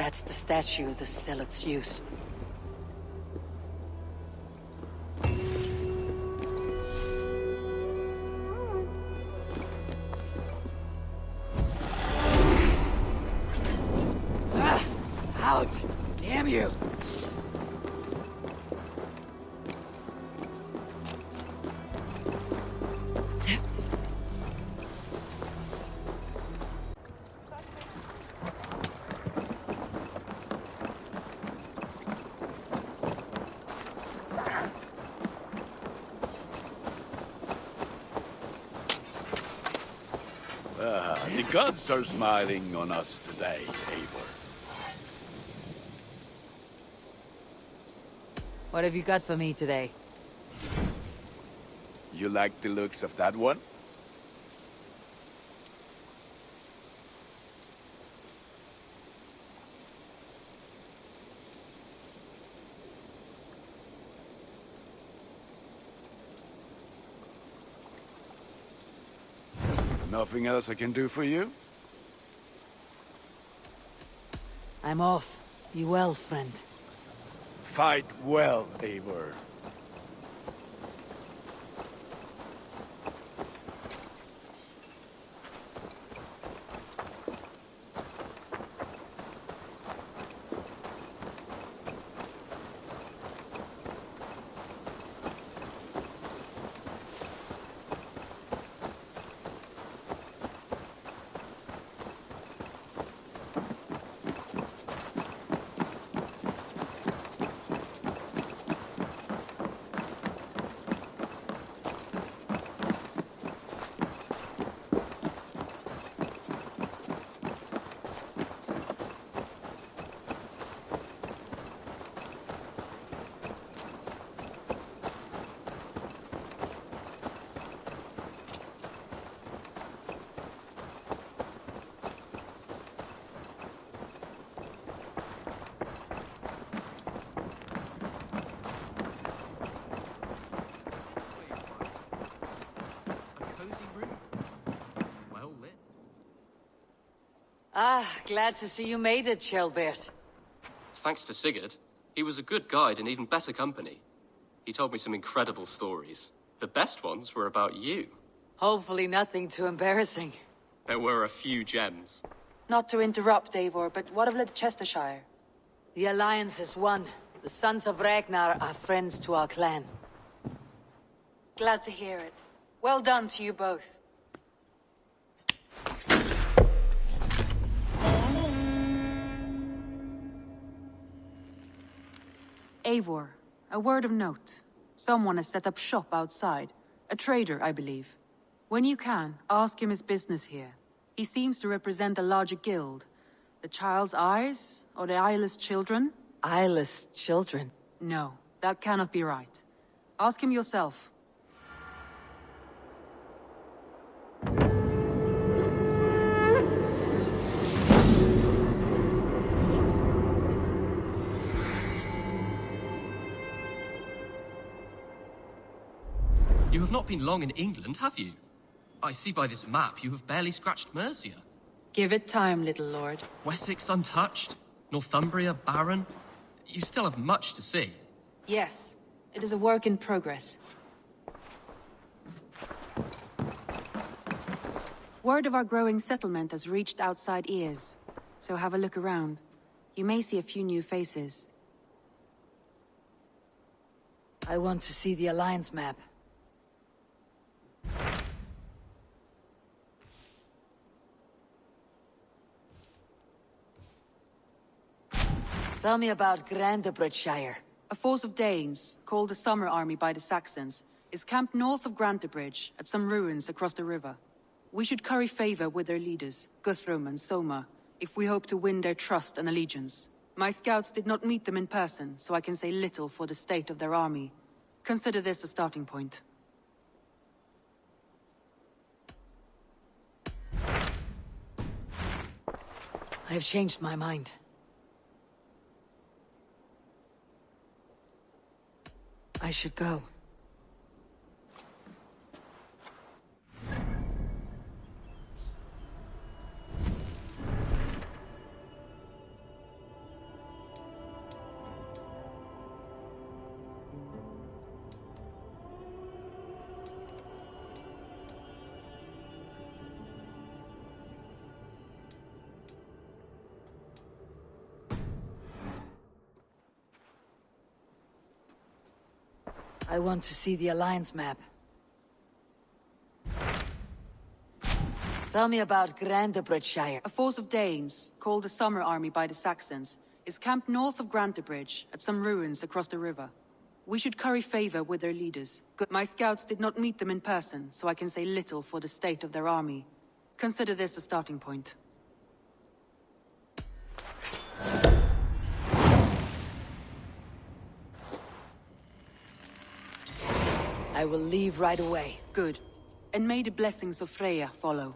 That's the statue the zealots use. Ouch! Damn you! The gods are smiling on us today, Eivor. What have you got for me today? You like the looks of that one? Nothing else I can do for you? I'm off. Be well, friend. Fight well, Eivor. Ah, glad to see you made it, Shelbert. Thanks to Sigurd. He was a good guide and even better company. He told me some incredible stories. The best ones were about you. Hopefully nothing too embarrassing. There were a few gems. Not to interrupt, Eivor, but what of Leicestershire? The Alliance has won. The Sons of Ragnar are friends to our clan. Glad to hear it. Well done to you both. Eivor, a word of note. Someone has set up shop outside. A trader, I believe. When you can, ask him his business here. He seems to represent a larger guild. The Child's Eyes, or the Eyeless Children? Eyeless children. No, that cannot be right. Ask him yourself. You have not been long in England, have you? I see by this map you have barely scratched Mercia. Give it time, little lord. Wessex untouched, Northumbria barren. You still have much to see. Yes, it is a work in progress. Word of our growing settlement has reached outside ears, so have a look around. You may see a few new faces. I want to see the Alliance map. Tell me about Grantebridgeshire. A force of Danes, called the Summer Army by the Saxons, is camped north of Grantebridge at some ruins across the river. We should curry favor with their leaders, Guthrum and Soma, if we hope to win their trust and allegiance. My scouts did not meet them in person, so I can say little for the state of their army. Consider this a starting point. I have changed my mind. I should go. I want to see the Alliance map. Tell me about Grantebridgeshire. A force of Danes, called the Summer Army by the Saxons, is camped north of Grantebridge at some ruins across the river. We should curry favor with their leaders. My scouts did not meet them in person, so I can say little for the state of their army. Consider this a starting point. I will leave right away. Good. And may the blessings of Freya follow.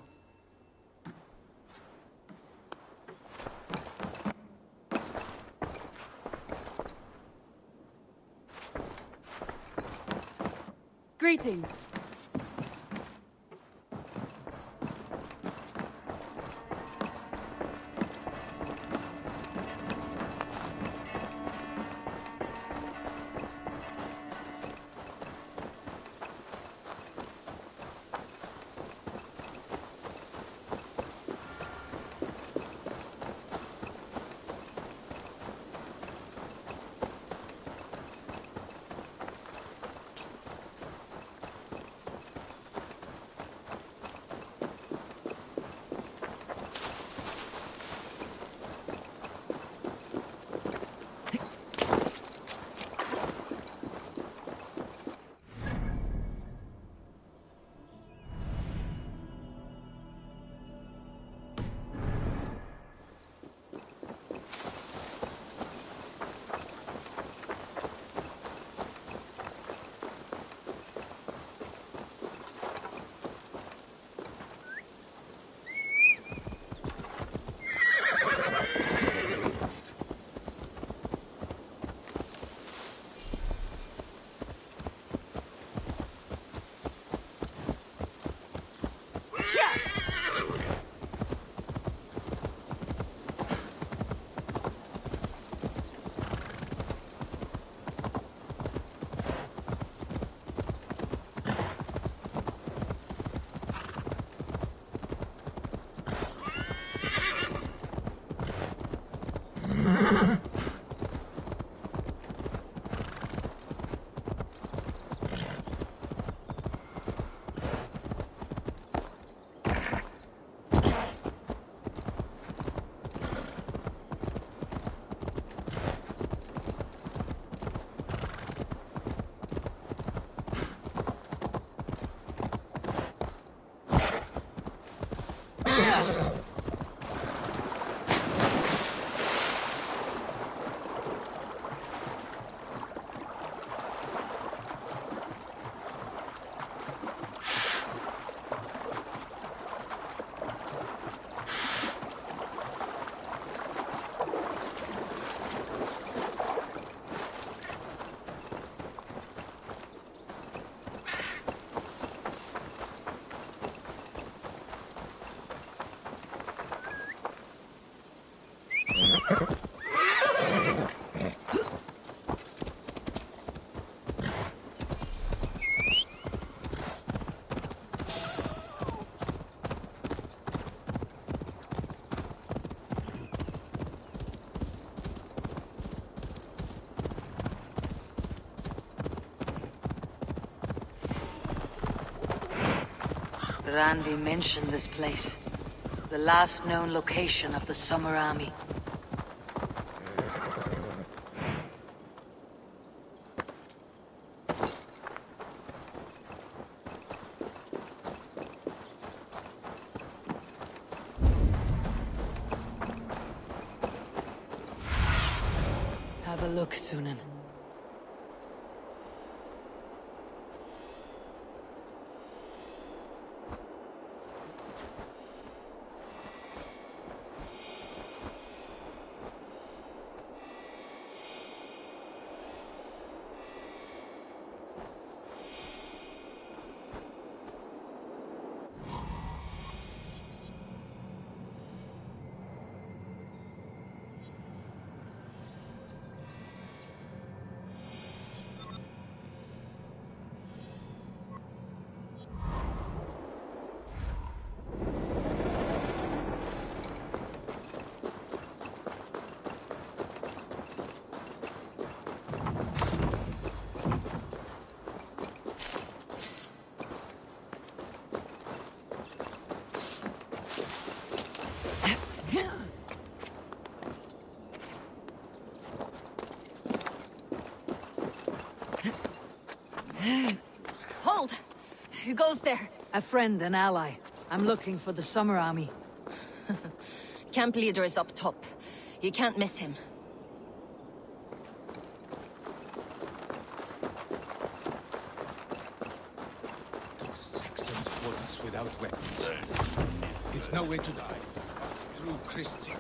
Greetings. Randy mentioned this place. The last known location of the Summer Army. Have a look, Sunan. Hold! Who goes there? A friend and ally. I'm looking for the Summer Army. Camp leader is up top. You can't miss him. Those Saxons fought us without weapons. It's no way to die. Through Christian.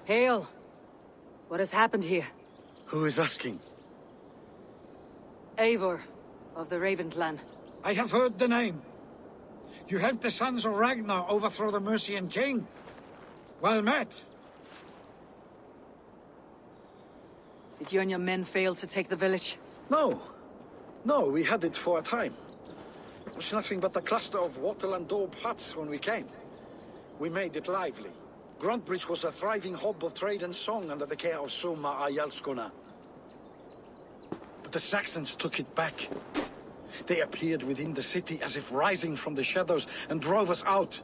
Hail! What has happened here? Who is asking? Eivor, of the Raven clan. I have heard the name. You helped the sons of Ragnar overthrow the Mercian king. Well met. Did you and your men fail to take the village? No. No, we had it for a time. It was nothing but a cluster of wattle and daub huts when we came. We made it lively. Gruntbridge was a thriving hub of trade and song under the care of Soma Ayalskona. But the Saxons took it back. They appeared within the city as if rising from the shadows and drove us out.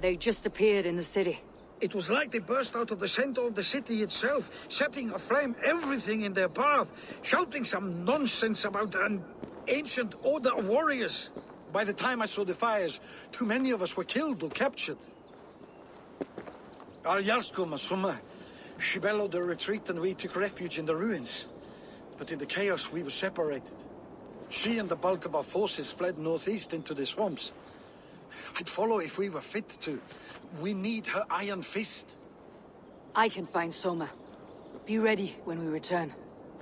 They just appeared in the city. It was like they burst out of the center of the city itself, setting aflame everything in their path, shouting some nonsense about an ancient order of warriors. By the time I saw the fires, too many of us were killed or captured. Ayalskona, Soma, she bellowed a retreat and we took refuge in the ruins. But in the chaos, we were separated. She and the bulk of our forces fled northeast into the swamps. I'd follow if we were fit to. We need her iron fist. I can find Soma. Be ready when we return.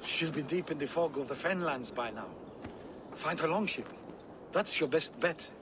She'll be deep in the fog of the Fenlands by now. Find her longship. That's your best bet.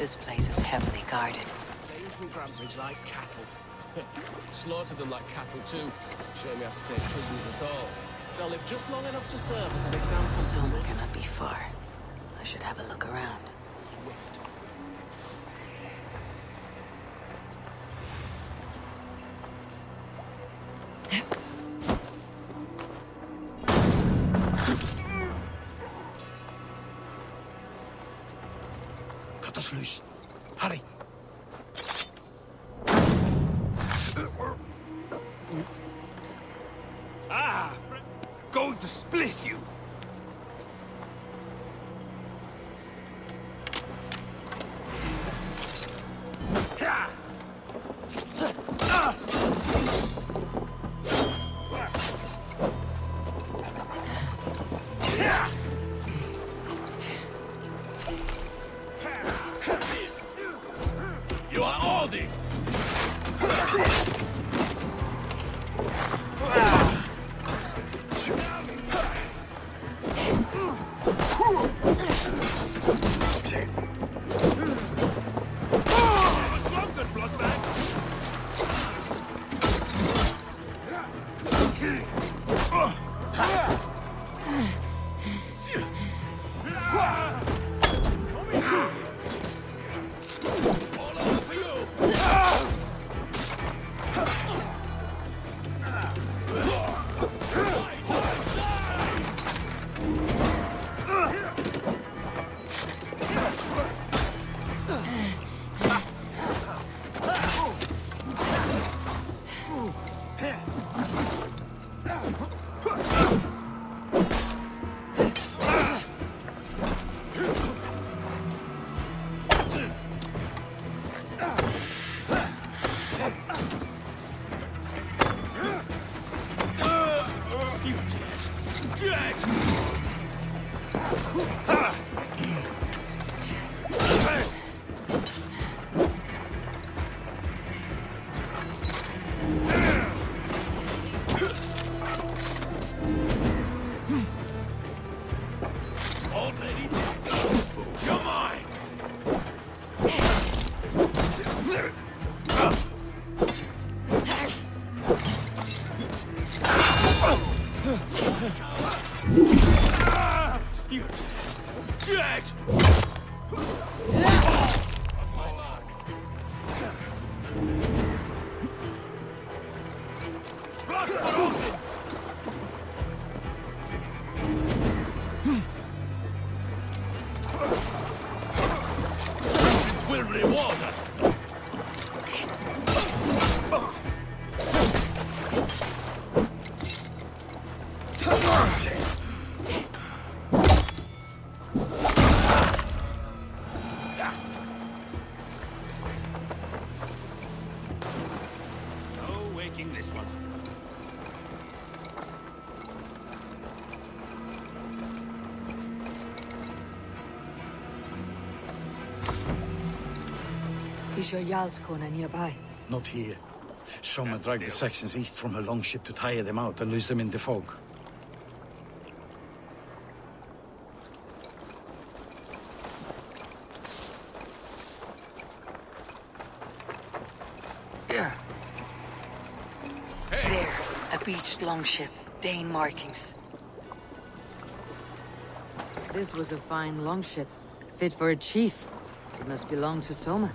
this place is heavily guarded. Danes from Grantbridge like cattle. Slaughter them like cattle too. Shame we have to take prisoners at all. They'll live just long enough to serve as an example. Soma cannot be far. I should have a look around. Swift. Cut us loose. Hurry. Going to split you! You are all this! Will reward us. No waking this one. Is your Jarlskona nearby? Not here. Soma dragged the Saxons east from her longship to tire them out and lose them in the fog. There, a beached longship. Dane markings. This was a fine longship. Fit for a chief. It must belong to Soma.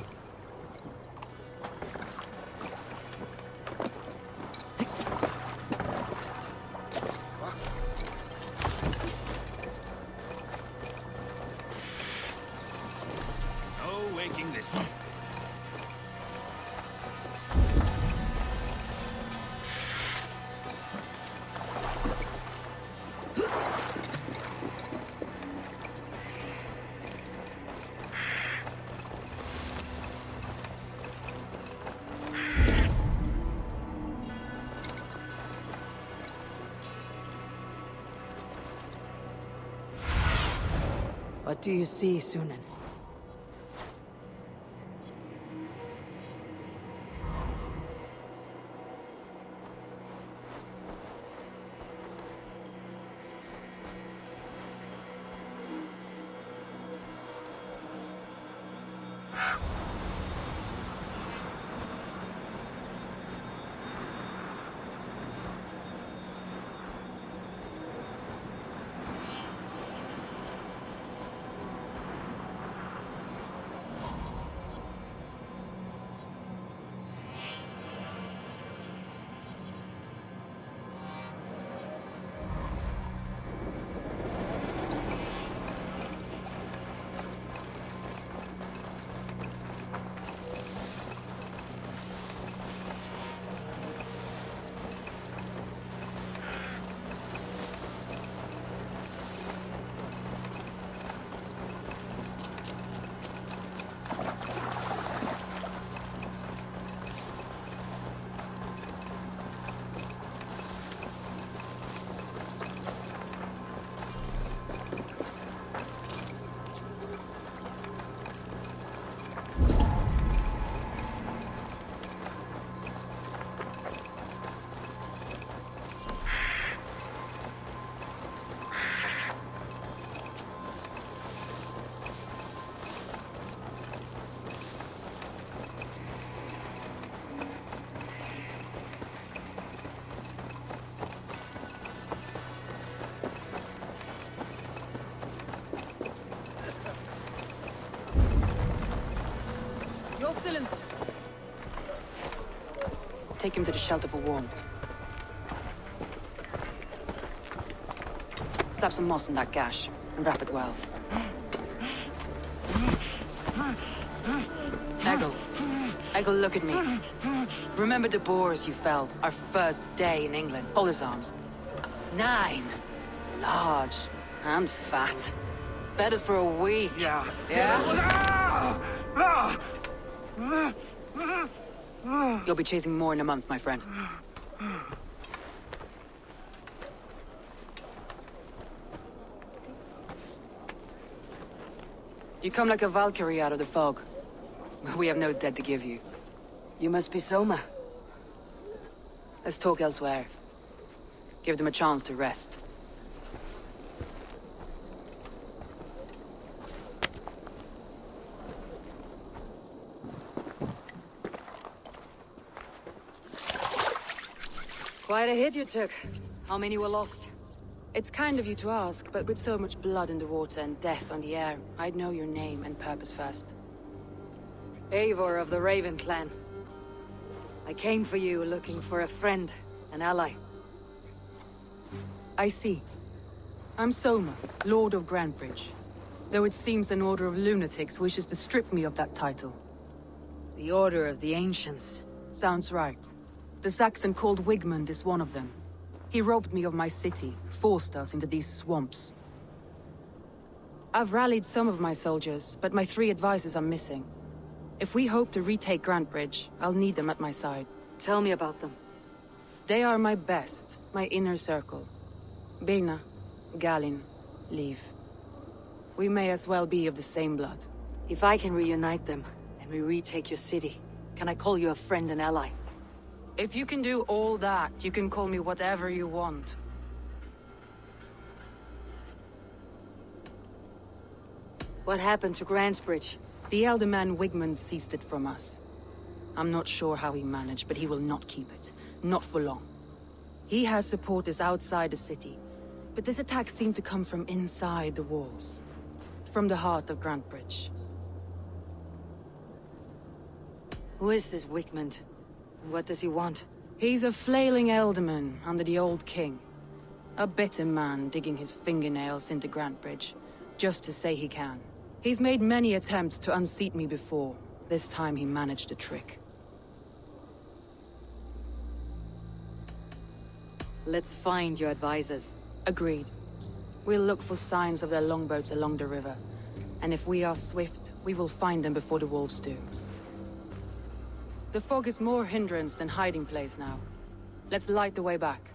No waking this one. What do you see, Sunan? Take him to the shelter for warmth. Slap some moss in that gash, and wrap it well. Eggle, look at me. Remember the boars you felled, our first day in England? Hold his arms. 9. Large and fat. Fed us for a week. Yeah. Yeah? You'll be chasing more in a month, my friend. You come like a Valkyrie out of the fog. We have no debt to give you. You must be Soma. Let's talk elsewhere. Give them a chance to rest. Quite a hit you took. How many were lost? It's kind of you to ask, but with so much blood in the water and death on the air, I'd know your name and purpose first. Eivor of the Raven clan. I came for you looking for a friend, an ally. I see. I'm Soma, Lord of Grantebridge. Though it seems an order of lunatics wishes to strip me of that title. The Order of the Ancients. Sounds right. The Saxon called Wigmund is one of them. He robbed me of my city, forced us into these swamps. I've rallied some of my soldiers, but my 3 advisors are missing. If we hope to retake Grantebridge, I'll need them at my side. Tell me about them. They are my best, my inner circle. Birna, Galin, Liv. We may as well be of the same blood. If I can reunite them, and we retake your city, can I call you a friend and ally? If you can do all that, you can call me whatever you want. What happened to Grantebridge? The elder man Wigmund seized it from us. I'm not sure how he managed, but he will not keep it. Not for long. He has supporters outside the city, but this attack seemed to come from inside the walls. From the heart of Grantebridge. Who is this Wigmund? And what does he want? He's a flailing elderman under the old king. A bitter man digging his fingernails into Grantebridge, just to say he can. He's made many attempts to unseat me before. This time he managed a trick. Let's find your advisors. Agreed. We'll look for signs of their longboats along the river. And if we are swift, we will find them before the wolves do. The fog is more hindrance than hiding place now. Let's light the way back.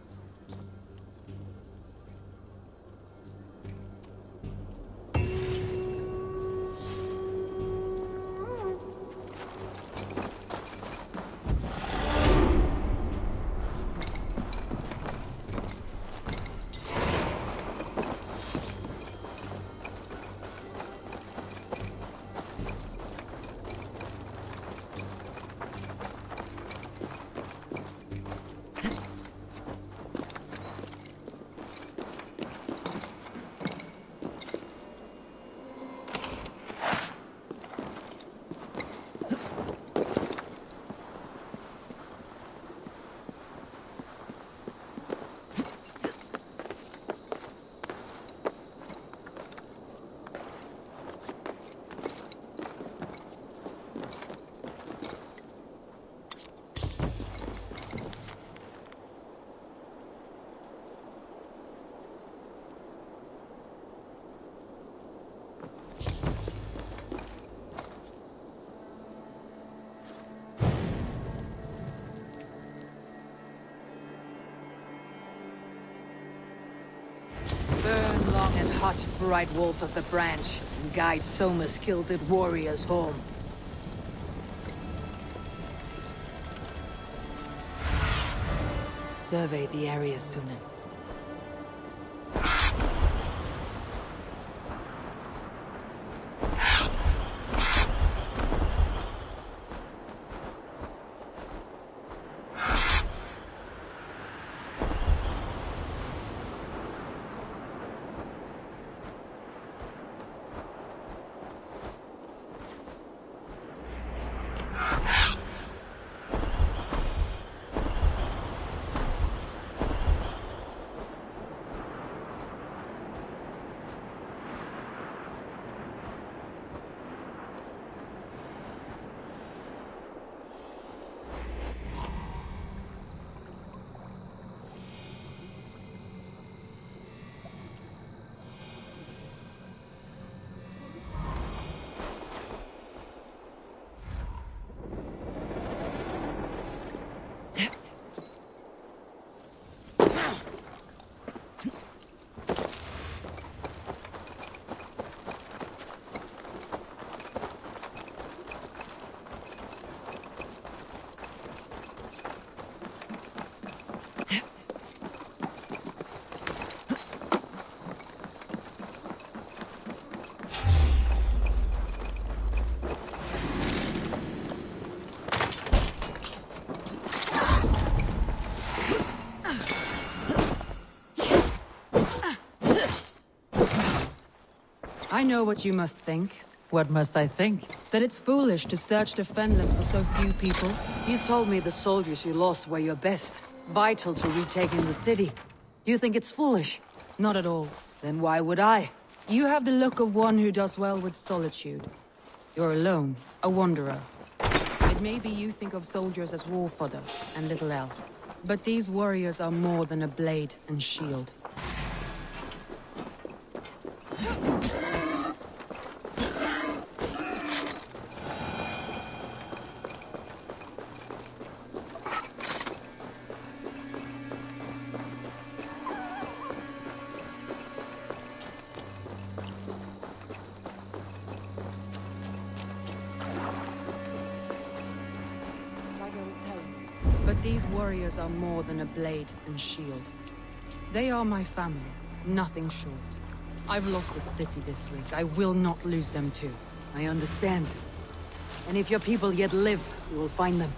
Burn long and hot, bright wolf of the branch, and guide Soma's gilded warriors home. Survey the area, Sunan. I know what you must think. What must I think? That it's foolish to search the Fenlands for so few people. You told me the soldiers you lost were your best. Vital to retaking the city. Do you think it's foolish? Not at all. Then why would I? You have the look of one who does well with solitude. You're alone, a wanderer. It may be you think of soldiers as war fodder, and little else. But these warriors are more than a blade and shield. But these warriors are more than a blade and shield. They are my family, nothing short. I've lost a city this week. I will not lose them too. I understand. And if your people yet live, you will find them.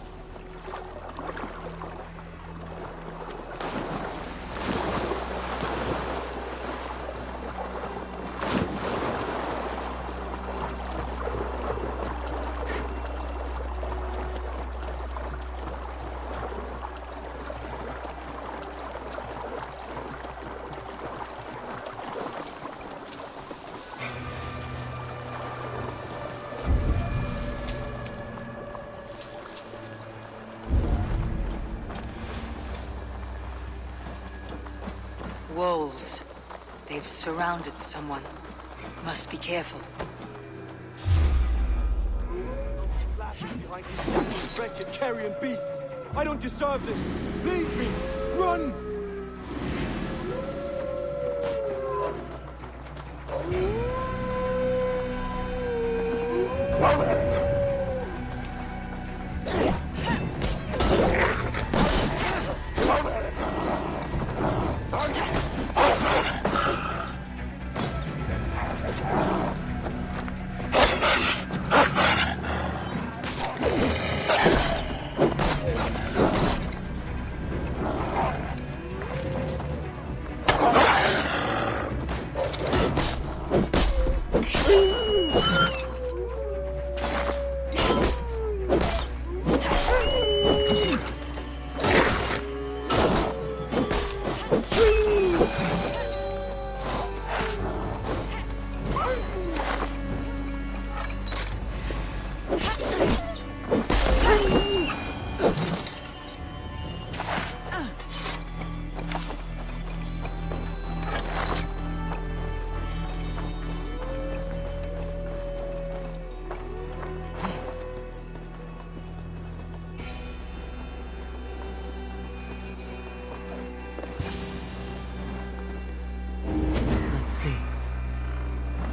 Wolves. They've surrounded someone. Must be careful. Behind these wretched carrion beasts. I don't deserve this. Leave me. Run!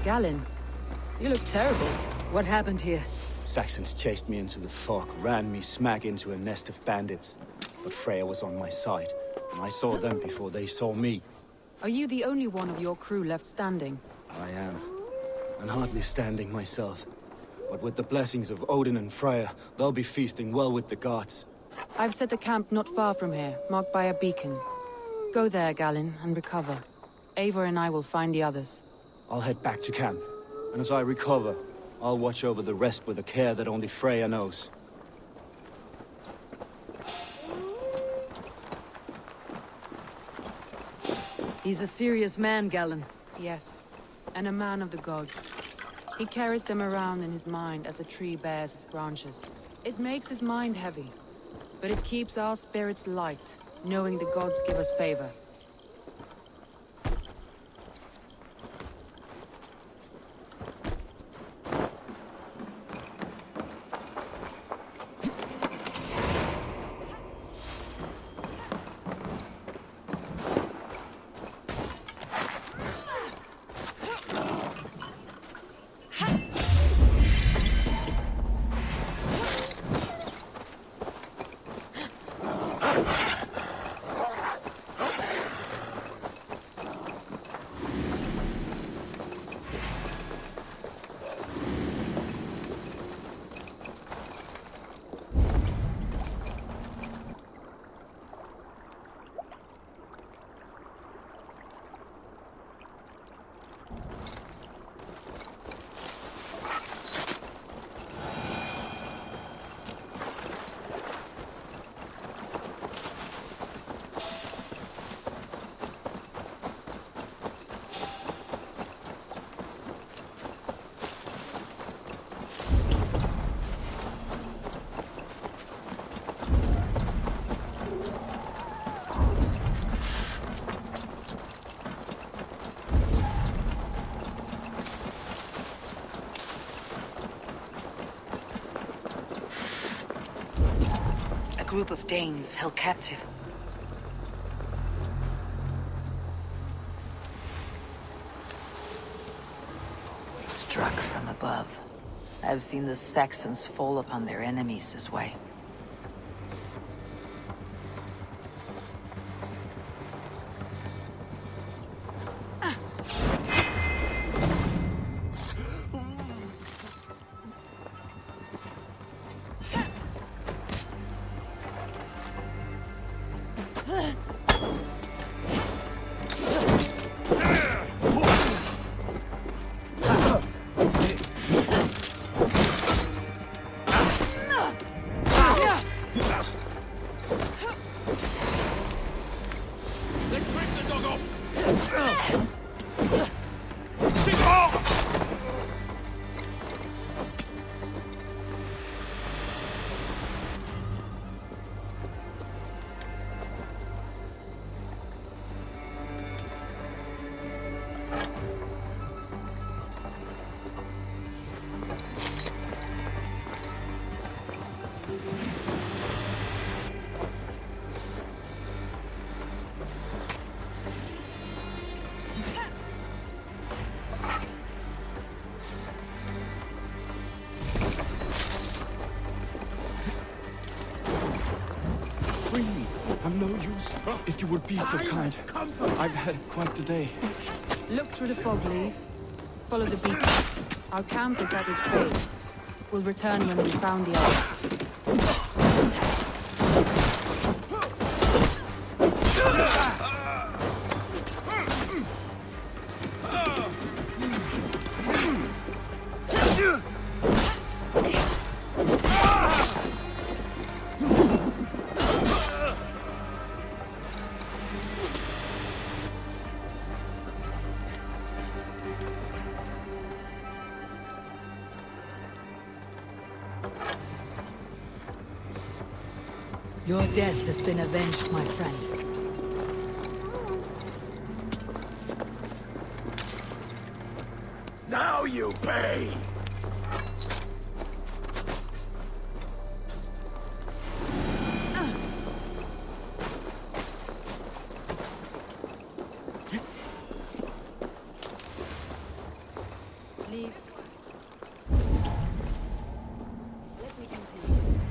Galen, you look terrible. What happened here? Saxons chased me into the fog, ran me smack into a nest of bandits. But Freya was on my side, and I saw them before they saw me. Are you the only one of your crew left standing? I am. And hardly standing myself. But with the blessings of Odin and Freya, they'll be feasting well with the gods. I've set a camp not far from here, marked by a beacon. Go there, Galen, and recover. Eivor and I will find the others. I'll head back to camp, and as I recover, I'll watch over the rest with a care that only Freya knows. He's a serious man, Galen. Yes, and a man of the gods. He carries them around in his mind as a tree bears its branches. It makes his mind heavy, but it keeps our spirits light, knowing the gods give us favor. group of Danes held captive. Struck from above. I've seen the Saxons fall upon their enemies this way. I'm no use. If you would be so kind. I've had quite the day. Look through the fog, Leave. Follow the beacon. Our camp is at its base. We'll return when we've found the others. Your death has been avenged, my friend. Now you pay!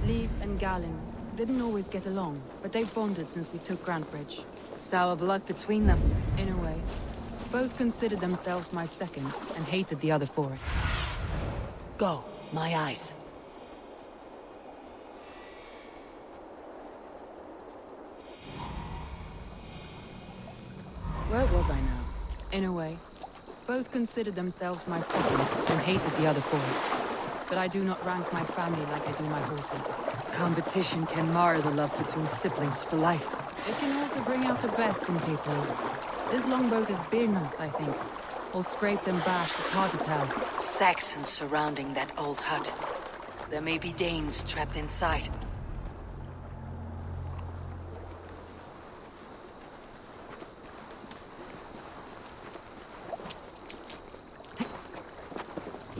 Leave and Galen didn't always get along, but they've bonded since we took Grantbridge. Sour blood between them. In a way. Both considered themselves my second, and hated the other for it. Go, my eyes. Where was I now? In a way. Both considered themselves my second, and hated the other for it. But I do not rank my family like I do my horses. Competition can mar the love between siblings for life. It can also bring out the best in people. This longboat is Birna's, I think. All scraped and bashed, it's hard to tell. Saxons surrounding that old hut. There may be Danes trapped inside.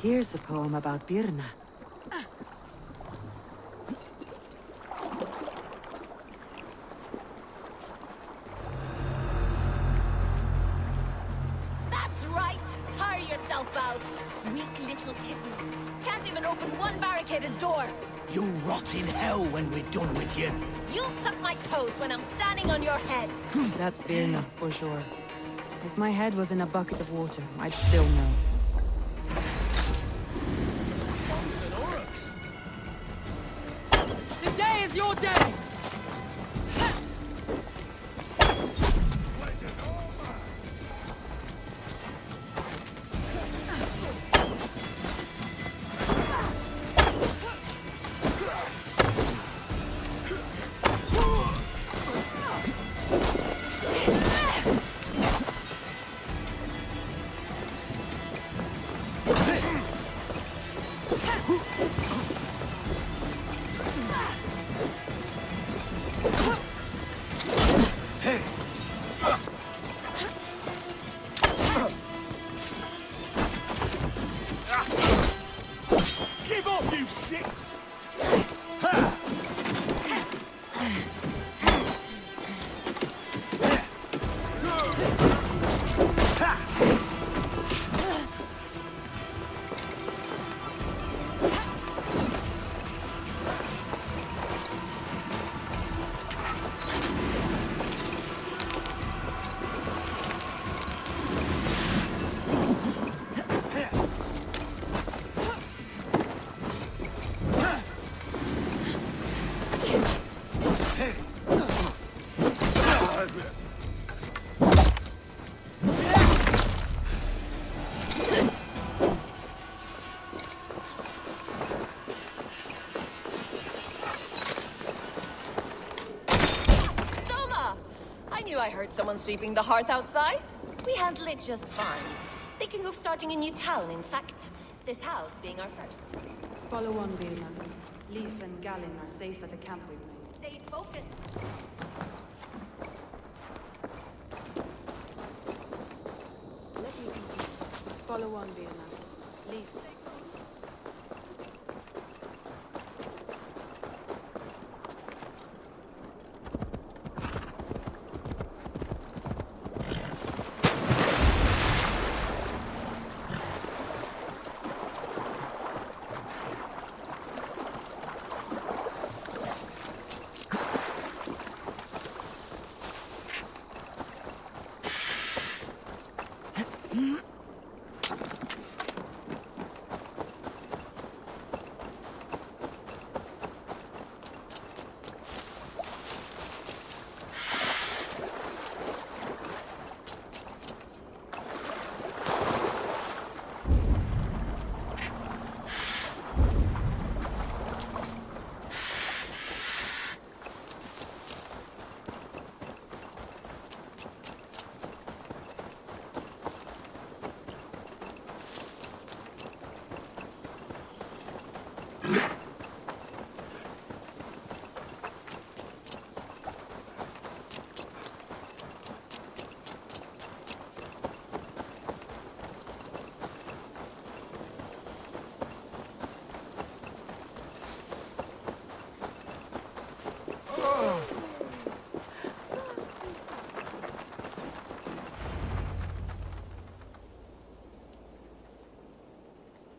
Here's a poem about Birna. That's right! Tire yourself out! Weak little kittens. Can't even open one barricaded door. You rot in hell when we're done with you. You'll suck my toes when I'm standing on your head. That's Birna, for sure. If my head was in a bucket of water, I'd still know. Today is your day! Give up, you shit! I heard someone sweeping the hearth outside. We handle it just fine. Thinking of starting a new town, in fact. This house being our first. Follow on, Birna. Leif and Galen are safe at the camp we've made. Stay focused. Let me continue. Follow on, Birna. Leif.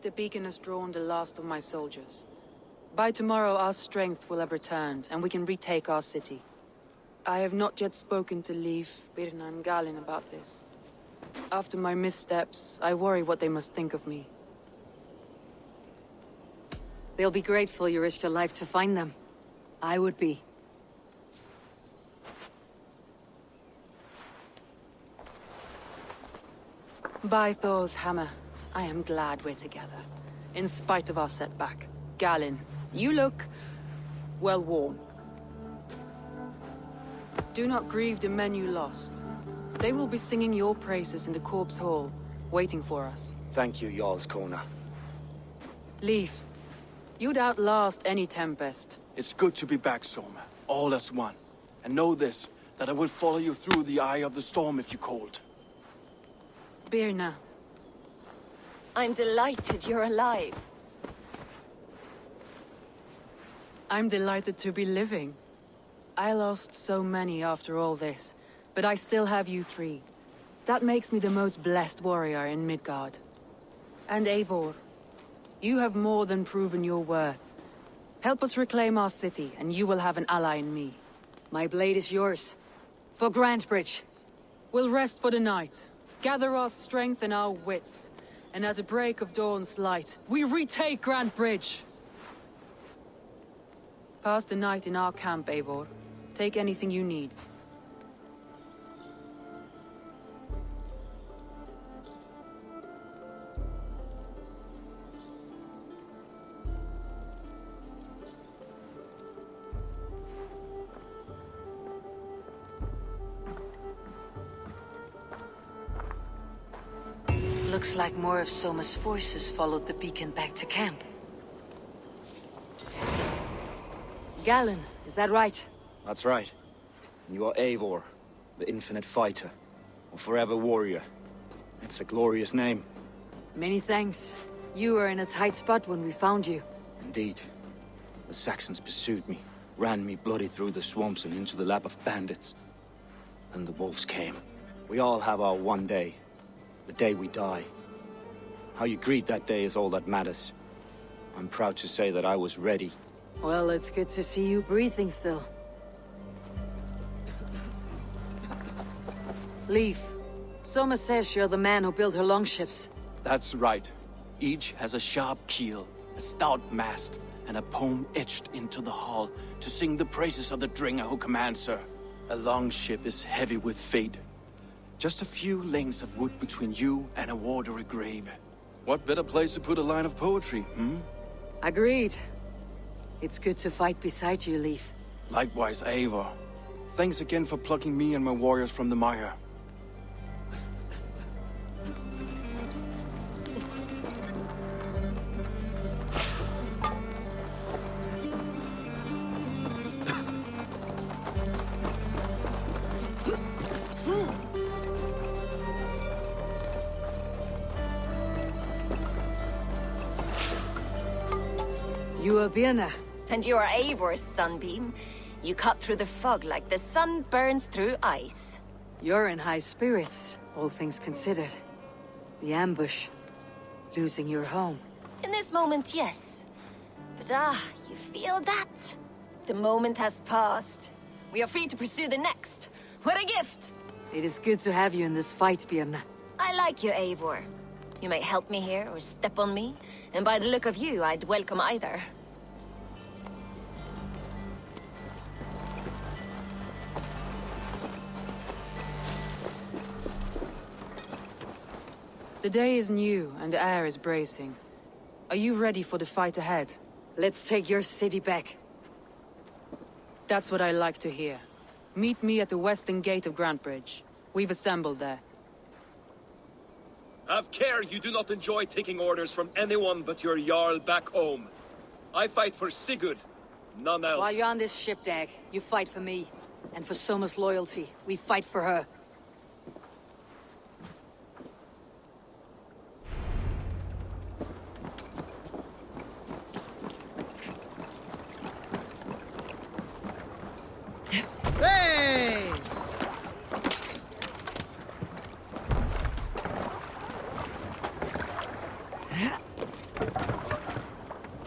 The beacon has drawn the last of my soldiers. By tomorrow, our strength will have returned, and we can retake our city. I have not yet spoken to Leif, Birna, and Galen about this. After my missteps, I worry what they must think of me. They'll be grateful you risked your life to find them. I would be. By Thor's hammer, I am glad we're together. In spite of our setback. Galen, you look well worn. Do not grieve the men you lost. They will be singing your praises in the Corpse Hall, waiting for us. Thank you, Jarl's Kona. Leif, you'd outlast any tempest. It's good to be back, Soma. All as one. And know this, that I will follow you through the eye of the storm if you called. Birna. I'm delighted you're alive. I'm delighted to be living. I lost so many after all this, but I still have you three. That makes me the most blessed warrior in Midgard. And Eivor, you have more than proven your worth. Help us reclaim our city, and you will have an ally in me. My blade is yours. For Grantebridge. We'll rest for the night, gather our strength and our wits, and at the break of dawn's light, we retake Grantebridge! Pass the night in our camp, Eivor. Take anything you need. Looks like more of Soma's forces followed the beacon back to camp. Galen, is that right? That's right. You are Eivor, the infinite fighter, or forever warrior. It's a glorious name. Many thanks. You were in a tight spot when we found you. Indeed. The Saxons pursued me, ran me bloody through the swamps and into the lap of bandits. Then the wolves came. We all have our one day. The day we die. How you greet that day is all that matters. I'm proud to say that I was ready. Well, it's good to see you breathing still. Leif, Soma says you're the man who built her longships. That's right. Each has a sharp keel, a stout mast, and a poem etched into the hull to sing the praises of the Dringer who commands her. A longship is heavy with fate. Just a few lengths of wood between you and a watery grave. What better place to put a line of poetry, hmm? Agreed. It's good to fight beside you, Leif. Likewise, Eivor. Thanks again for plucking me and my warriors from the mire. You are Birna. And you are Eivor's sunbeam. You cut through the fog like the sun burns through ice. You're in high spirits, all things considered. The ambush. Losing your home. In this moment, yes. But you feel that? The moment has passed. We are free to pursue the next. What a gift! It is good to have you in this fight, Birna. I like you, Eivor. You may help me here or step on me, and by the look of you, I'd welcome either. The day is new, and the air is bracing. Are you ready for the fight ahead? Let's take your city back. That's what I like to hear. Meet me at the western gate of Grantebridge. We've assembled there. Have care you do not enjoy taking orders from anyone but your Jarl back home. I fight for Sigurd, none else. While you're on this ship, Dag, you fight for me. And for Soma's loyalty, we fight for her. Hey!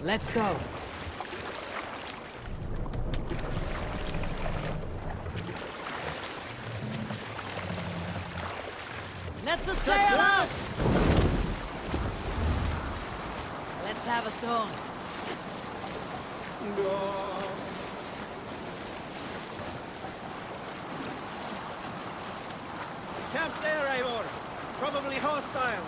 Let's go. Let the sail out! Let's have a song. Camp there, Eivor. Probably hostile.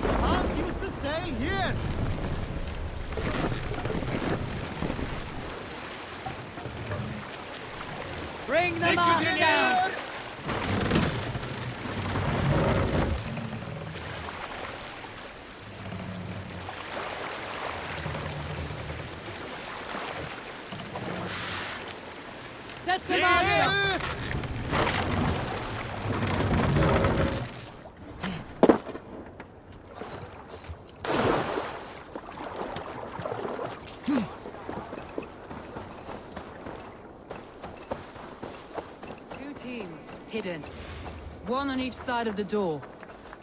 Can't use the sail here. Bring them on down! Set them on! 2 teams, hidden. One on each side of the door.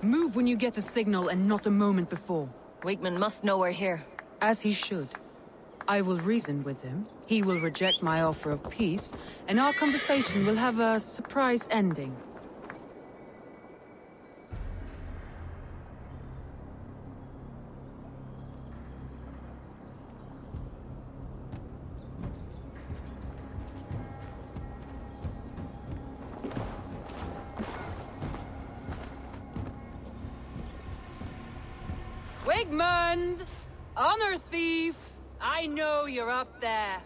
Move when you get the signal and not a moment before. Wigman must know we're here. As he should. I will reason with him. He will reject my offer of peace, and our conversation will have a surprise ending. Wigmund! Honor thief! I know you're up there.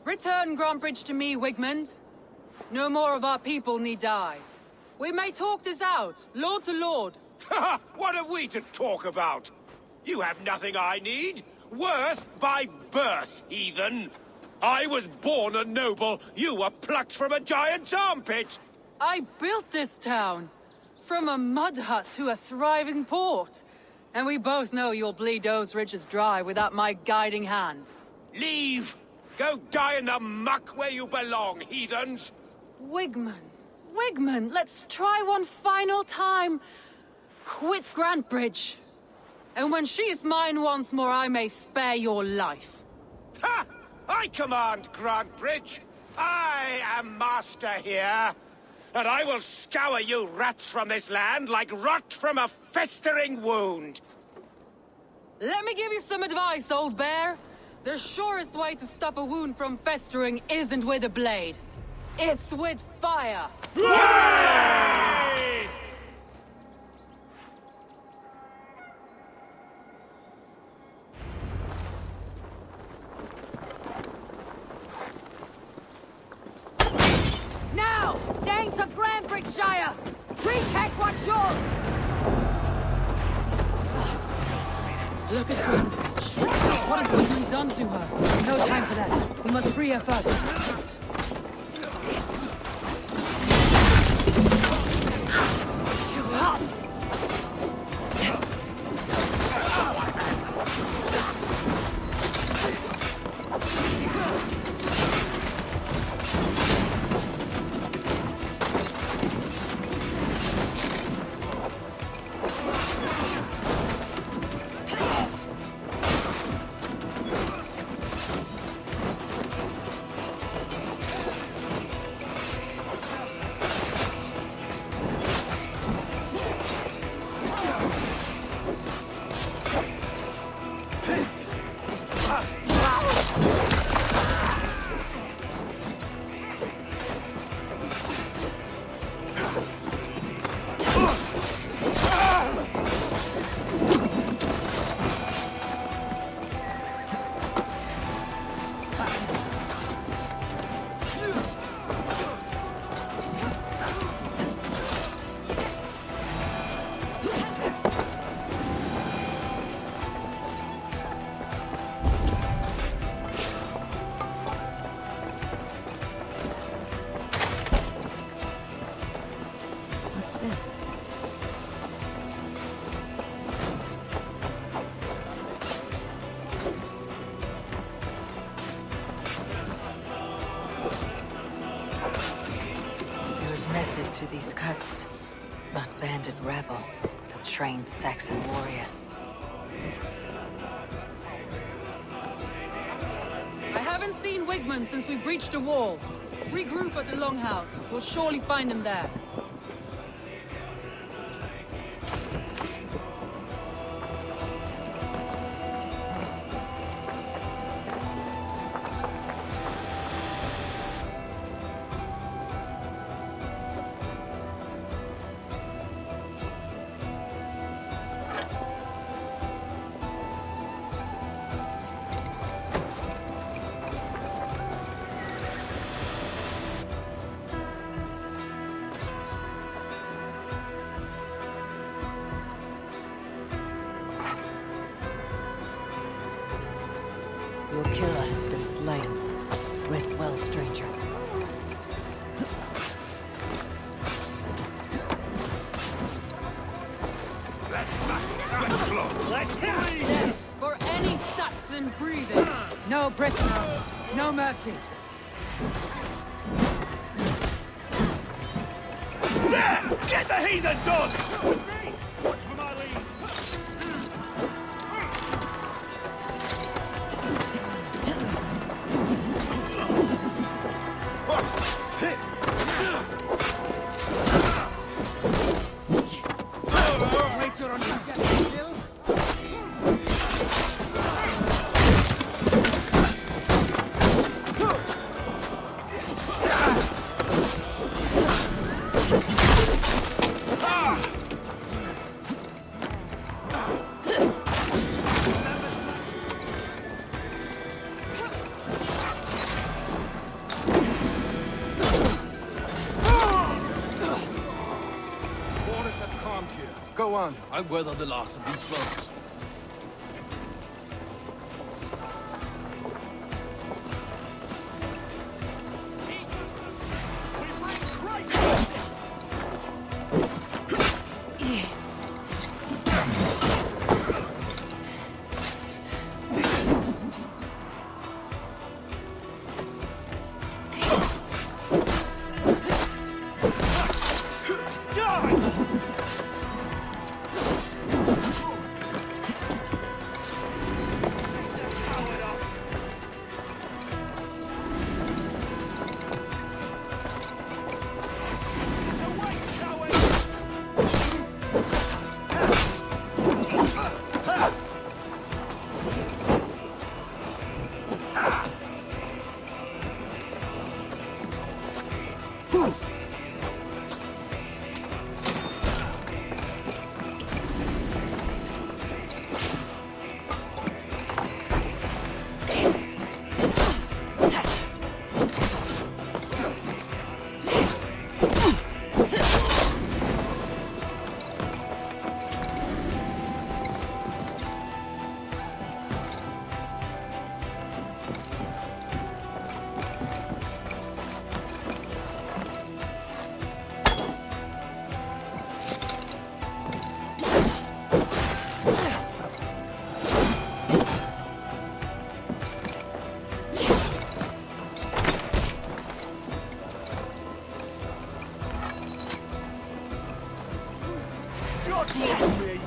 Return Grantebridge to me, Wigmund. No more of our people need die. We may talk this out, lord to lord. What are we to talk about? You have nothing I need. Worth by birth, heathen. I was born a noble. You were plucked from a giant's armpit. I built this town. From a mud hut to a thriving port. And we both know you'll bleed those riches dry without my guiding hand. Leave! Go die in the muck where you belong, heathens! Wigmund, let's try one final time. Quit Grantbridge. And when she is mine once more, I may spare your life. Ha! I command Grantbridge. I am master here. And I will scour you rats from this land like rot from a festering wound. Let me give you some advice, old bear. The surest way to stop a wound from festering isn't with a blade. It's with fire! Hooray! Now! Danes of Grantbridgeshire! Retake what's yours! Look at Grantbridge. What has Wigmund done to her? No time for that. We must free her first. Method to these cuts. Not bandit rebel, but a trained Saxon warrior. I haven't seen Wigmund since we breached the wall. Regroup at the Longhouse. We'll surely find him there. Your killer has been slain. Rest well, stranger. Death for any Saxon breathing. No prisoners. No mercy. There! Get the heathen dog! Watch for my lead. Later on, you get the kills. Go on, I'll weather the loss of these boats. What's more for me?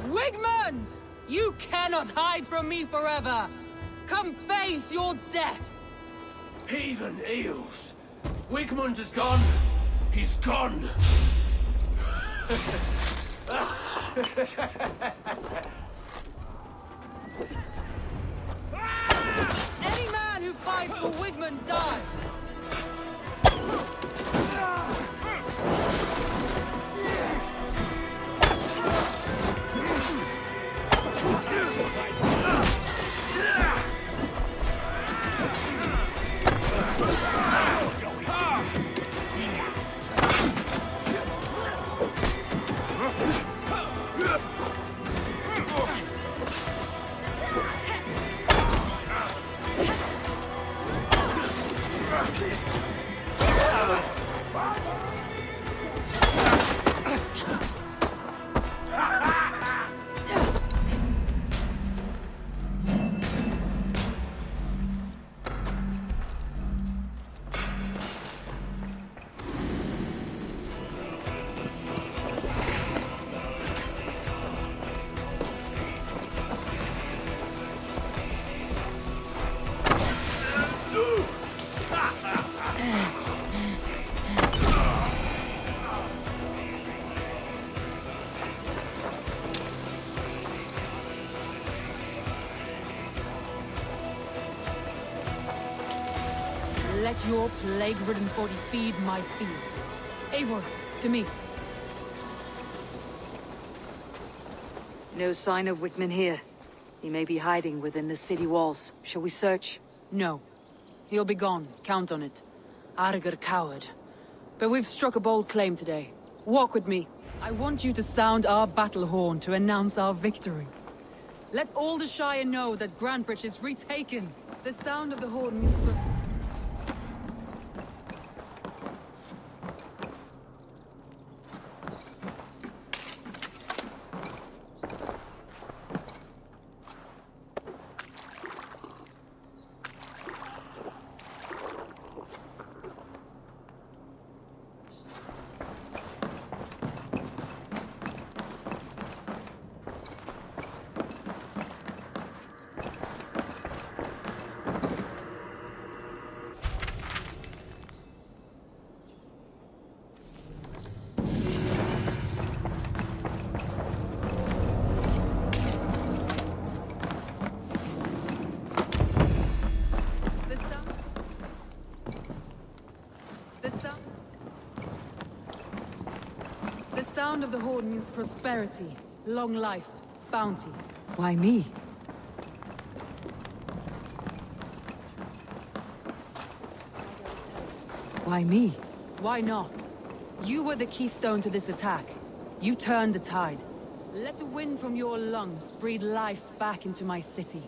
Wigmund! You cannot hide from me forever! Come face your death! Heathen eels! Wigmund is gone! He's gone! Any man who fights for Wigmund dies! Let your plague-ridden body feed my fields. Eivor, to me. No sign of Wickman here. He may be hiding within the city walls. Shall we search? No. He'll be gone. Count on it. Arger coward. But we've struck a bold claim today. Walk with me. I want you to sound our battle horn to announce our victory. Let all the Shire know that Grantebridge is retaken. The sound of the horn is... The sound of the horn means prosperity, long life, bounty. Why me? Why me? Why not? You were the keystone to this attack. You turned the tide. Let the wind from your lungs breathe life back into my city.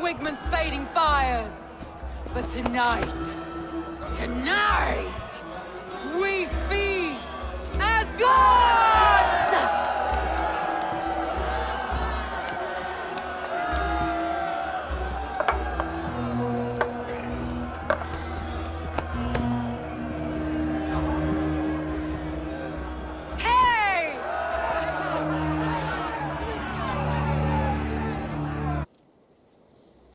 Wigman's fading fires. But tonight, we feast as gods!